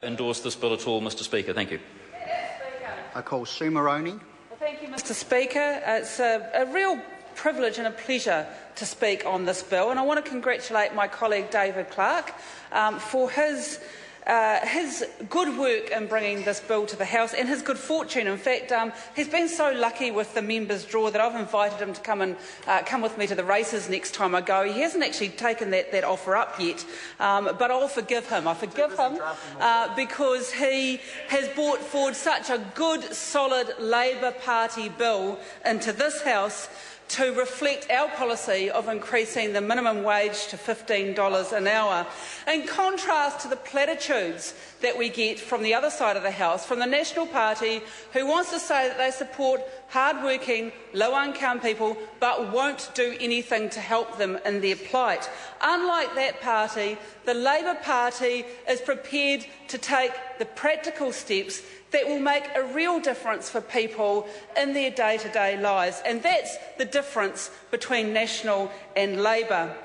endorse this bill at all, Mr Speaker? Thank you. I call Sue Moroney. Well, thank you, Mr Speaker. It's a real privilege and a pleasure to speak on this bill, and I want to congratulate my colleague David Clark for his good work in bringing this bill to the House and his good fortune. In fact, he's been so lucky with the members' draw that I've invited him to come with me to the races next time I go. He hasn't actually taken that offer up yet, but I'll forgive him. I forgive him because he has brought forward such a good, solid Labour Party bill into this House to reflect our policy of increasing the minimum wage to $15 an hour, in contrast to the platitudes that we get from the other side of the House, from the National Party, who wants to say that they support hard-working, low-income people but won't do anything to help them in their plight. Unlike that party, the Labour Party is prepared to take the practical steps that will make a real difference for people in their day-to-day lives, and that's the difference between National and Labour.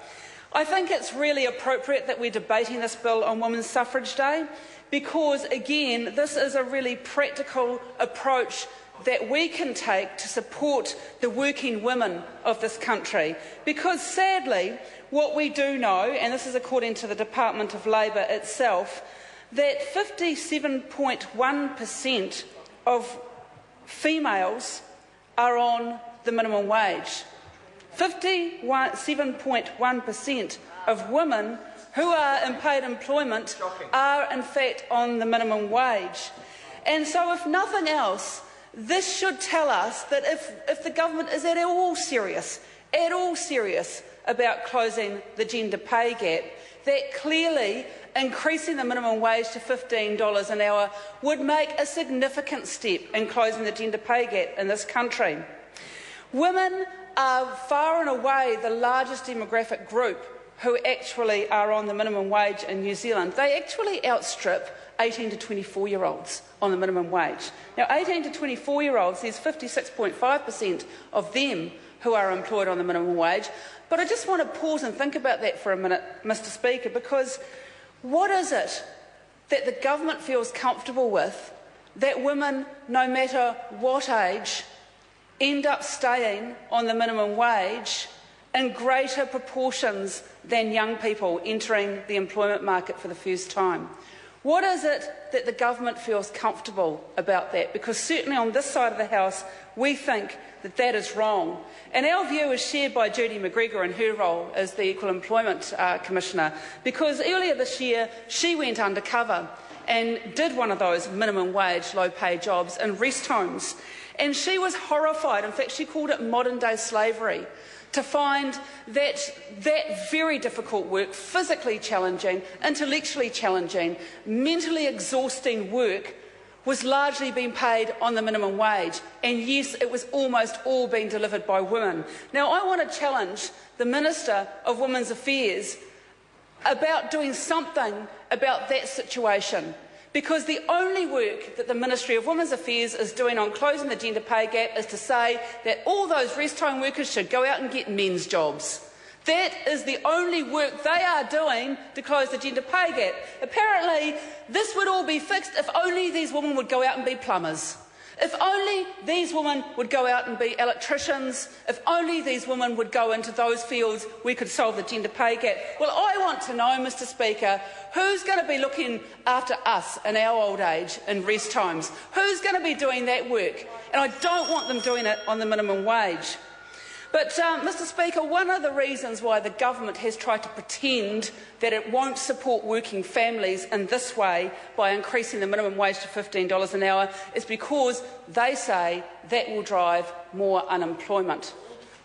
I think it's really appropriate that we're debating this bill on Women's Suffrage Day because, again, this is a really practical approach that we can take to support the working women of this country. Because, sadly, what we do know, and this is according to the Department of Labour itself, that 57.1% of females are on the minimum wage. 57.1% of women who are in paid employment are in fact on the minimum wage. And so, if nothing else, this should tell us that if the government is at all serious about closing the gender pay gap, that clearly increasing the minimum wage to $15 an hour would make a significant step in closing the gender pay gap in this country. Women are far and away the largest demographic group who actually are on the minimum wage in New Zealand. They actually outstrip 18 to 24-year-olds on the minimum wage. Now, 18 to 24-year-olds, there's 56.5% of them who are employed on the minimum wage. But I just want to pause and think about that for a minute, Mr Speaker, because what is it that the government feels comfortable with that women, no matter what age, end up staying on the minimum wage in greater proportions than young people entering the employment market for the first time? What is it that the government feels comfortable about that? Because certainly on this side of the House, we think that that is wrong. And our view is shared by Judy McGregor in her role as the Equal Employment Commissioner, because earlier this year she went undercover and did one of those minimum wage, low-pay jobs in rest homes. And she was horrified, in fact she called it modern-day slavery, to find that that very difficult work, physically challenging, intellectually challenging, mentally exhausting work, was largely being paid on the minimum wage. And yes, it was almost all being delivered by women. Now, I want to challenge the Minister of Women's Affairs about doing something about that situation, because the only work that the Ministry of Women's Affairs is doing on closing the gender pay gap is to say that all those rest home workers should go out and get men's jobs. That is the only work they are doing to close the gender pay gap. Apparently, this would all be fixed if only these women would go out and be plumbers. If only these women would go out and be electricians, if only these women would go into those fields, we could solve the gender pay gap. Well, I want to know, Mr Speaker, who's going to be looking after us in our old age in rest homes? Who's going to be doing that work? And I don't want them doing it on the minimum wage. But, Mr Speaker, one of the reasons why the government has tried to pretend that it won't support working families in this way by increasing the minimum wage to $15 an hour is because they say that will drive more unemployment.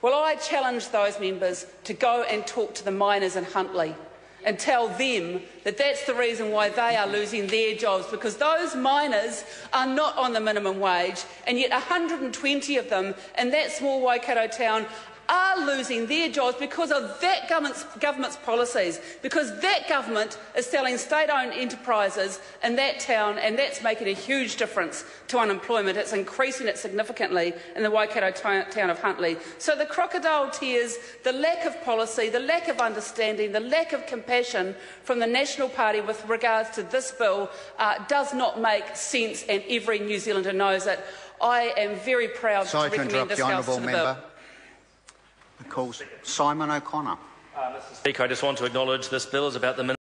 Well, I challenge those members to go and talk to the miners in Huntly and tell them that that's the reason why they are losing their jobs, because those miners are not on the minimum wage, and yet 120 of them in that small Waikato town are losing their jobs because of that government's policies, because that government is selling state-owned enterprises in that town, and that's making a huge difference to unemployment. It's increasing it significantly in the Waikato town of Huntly. So the crocodile tears, the lack of policy, the lack of understanding, the lack of compassion from the National Party with regards to this bill does not make sense, and every New Zealander knows it. I am very proud to recommend this House to the bill. I call Simon O'Connor. Mr. Speaker, I just want to acknowledge this bill is about the